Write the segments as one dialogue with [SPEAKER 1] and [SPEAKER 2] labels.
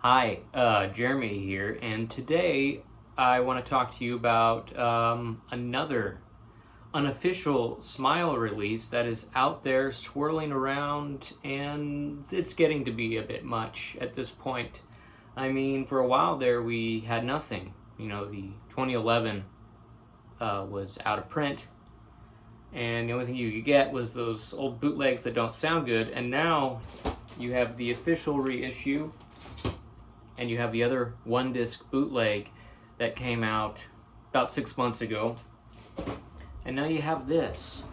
[SPEAKER 1] Hi, Jeremy here, and today I want to talk to you about another unofficial SMiLE release that is out there swirling around, and it's getting to be a bit much at this point. I mean, for a while there we had nothing. You know, the 2011 was out of print, and the only thing you could get was those old bootlegs that don't sound good, and now you have the official reissue. And you have the other one-disc bootleg that came out about 6 months ago. And now you have this.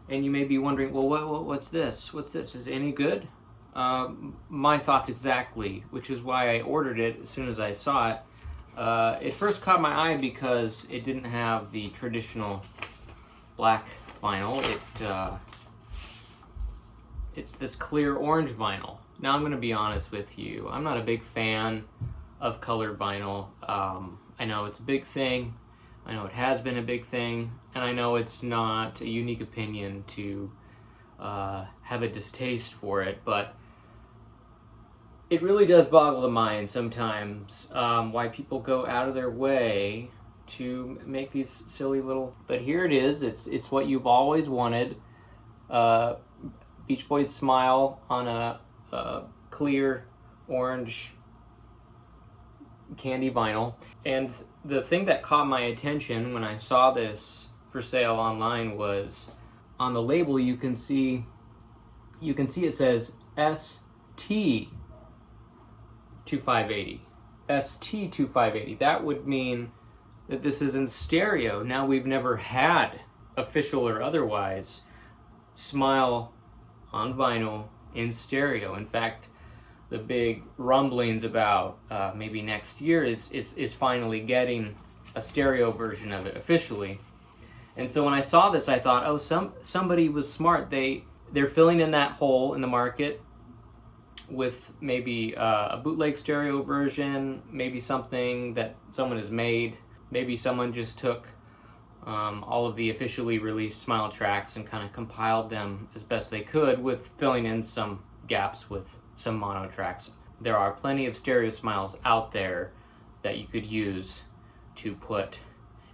[SPEAKER 1] And you may be wondering, well, what's this? What's this? Is it any good? My thoughts exactly, which is why I ordered it as soon as I saw it. It first caught my eye because it didn't have the traditional black vinyl. It's this clear orange vinyl. Now I'm going to be honest with you. I'm not a big fan of colored vinyl. I know it's a big thing. I know it has been a big thing. And I know it's not a unique opinion to have a distaste for it. But it really does boggle the mind sometimes why people go out of their way to make these silly little... But here it is. It's what you've always wanted. Beach Boys SMiLE on a clear orange candy vinyl. And the thing that caught my attention when I saw this for sale online was on the label you can see it says ST2580. ST2580. That would mean that this is in stereo. Now, we've never had, official or otherwise, SMiLE on vinyl in stereo. In fact, the big rumblings about maybe next year is finally getting a stereo version of it officially. And so when I saw this, I thought, oh, somebody was smart. They're filling in that hole in the market with maybe a bootleg stereo version, maybe something that someone has made. Maybe someone just took all of the officially released SMiLE tracks and kind of compiled them as best they could, with filling in some gaps with some mono tracks. There are plenty of stereo SMiLEs out there that you could use to put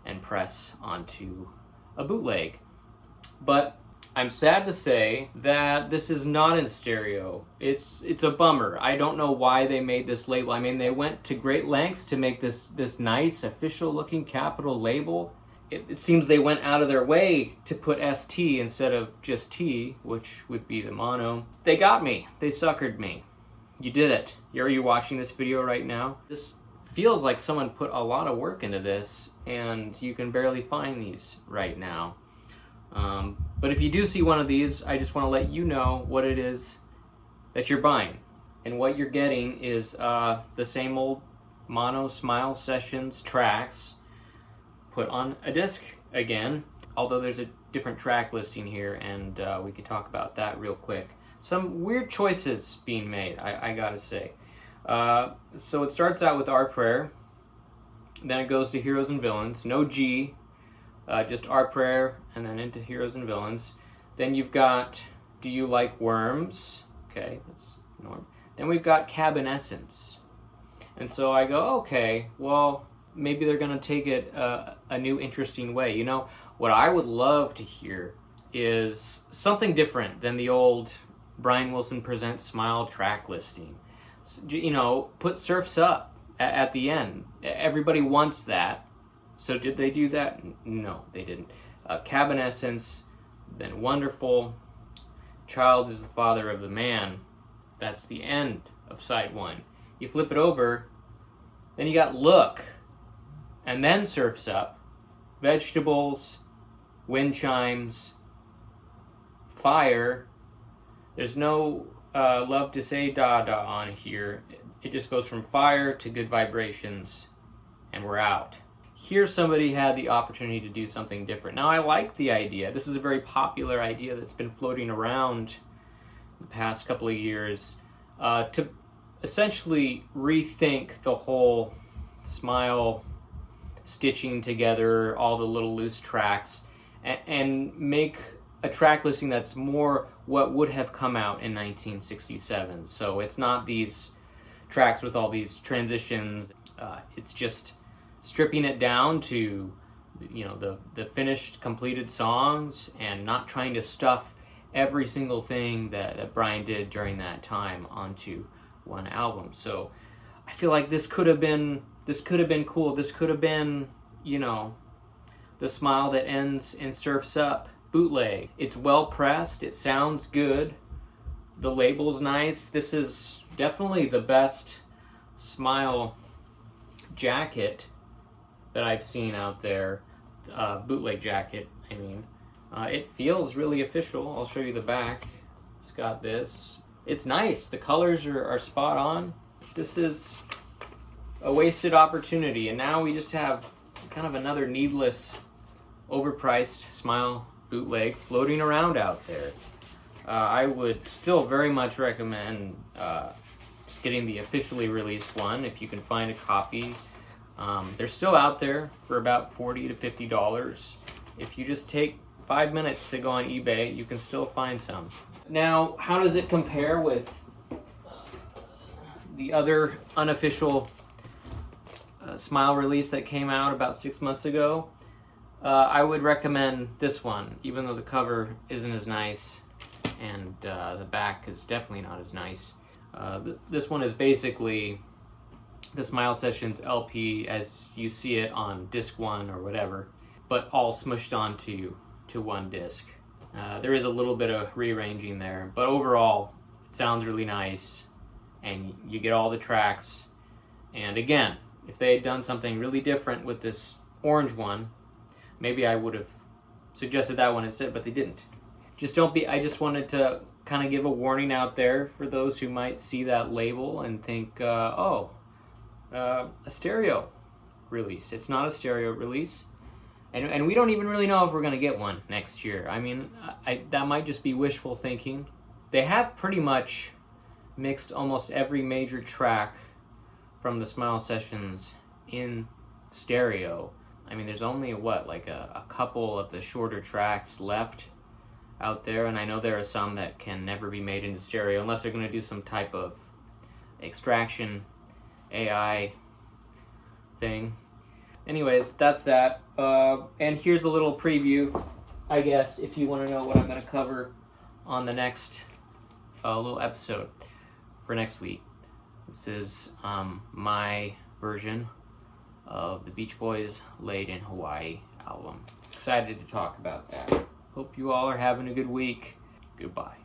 [SPEAKER 1] and press onto a bootleg. But I'm sad to say that this is not in stereo. It's a bummer. I don't know why they made this label. I mean, they went to great lengths to make this nice official looking capital label. It seems they went out of their way to put ST instead of just T, which would be the mono. They got me. They suckered me. You did it. Are you watching this video right now? This feels like someone put a lot of work into this, and you can barely find these right now. But if you do see one of these, I just want to let you know what it is that you're buying. And what you're getting is the same old mono SMiLE sessions tracks put on a disc again, although there's a different track listing here, and we could talk about that real quick. Some weird choices being made, I gotta say. So it starts out with Our Prayer, then it goes to Heroes and Villains, no G, just Our Prayer, and then into Heroes and Villains. Then you've got Do You Like Worms? Okay, that's norm. Then we've got Cabin Essence. And so I go, okay, well, maybe they're going to take it a new, interesting way. You know, what I would love to hear is something different than the old Brian Wilson Presents SMiLE track listing. You know, put Surf's Up at the end. Everybody wants that. So did they do that? No, they didn't. Cabin Essence, then Wonderful, Child is the Father of the Man. That's the end of side one. You flip it over, then you got Look, and then Surf's Up, Vegetables, Wind Chimes, Fire. There's no Love to Say Da Da on here. It just goes from Fire to Good Vibrations, and we're out. Here somebody had the opportunity to do something different. Now, I like the idea. This is a very popular idea that's been floating around the past couple of years to essentially rethink the whole SMiLE stitching together all the little loose tracks and make a track listing that's more what would have come out in 1967. So it's not these tracks with all these transitions. It's just stripping it down to, you know, the finished, completed songs, and not trying to stuff every single thing that Brian did during that time onto one album. So I feel like this could have been cool. This could have been, you know, the SMiLE that ends in Surf's Up bootleg. It's well pressed, it sounds good, the label's nice. This is definitely the best SMiLE jacket that I've seen out there, bootleg jacket, I mean. It feels really official. I'll show you the back. It's got this. It's nice. The colors are spot on. This is a wasted opportunity, and now we just have kind of another needless, overpriced SMiLE bootleg floating around out there. I would still very much recommend just getting the officially released one if you can find a copy. They're still out there for about $40 to $50. If you just take 5 minutes to go on eBay, you can still find some. Now, how does it compare with the other unofficial SMiLE release that came out about 6 months ago? I would recommend this one, even though the cover isn't as nice and the back is definitely not as nice. This one is basically the SMiLE Sessions LP as you see it on disc 1 or whatever, but all smushed onto one disc. There is a little bit of rearranging there, but overall it sounds really nice and you get all the tracks. And again, if they had done something really different with this orange one, maybe I would have suggested that one instead, but they didn't. I just wanted to kind of give a warning out there for those who might see that label and think, a stereo release. It's not a stereo release. And we don't even really know if we're going to get one next year. I mean, that might just be wishful thinking. They have pretty much mixed almost every major track from the SMiLE Sessions in stereo. I mean, there's only, like a couple of the shorter tracks left out there, and I know there are some that can never be made into stereo unless they're going to do some type of extraction AI thing. Anyways, that's that. And here's a little preview, I guess, if you want to know what I'm going to cover on the next little episode for next week. This is my version of the Beach Boys' Laid in Hawaii album. Excited to talk about that. Hope you all are having a good week. Goodbye.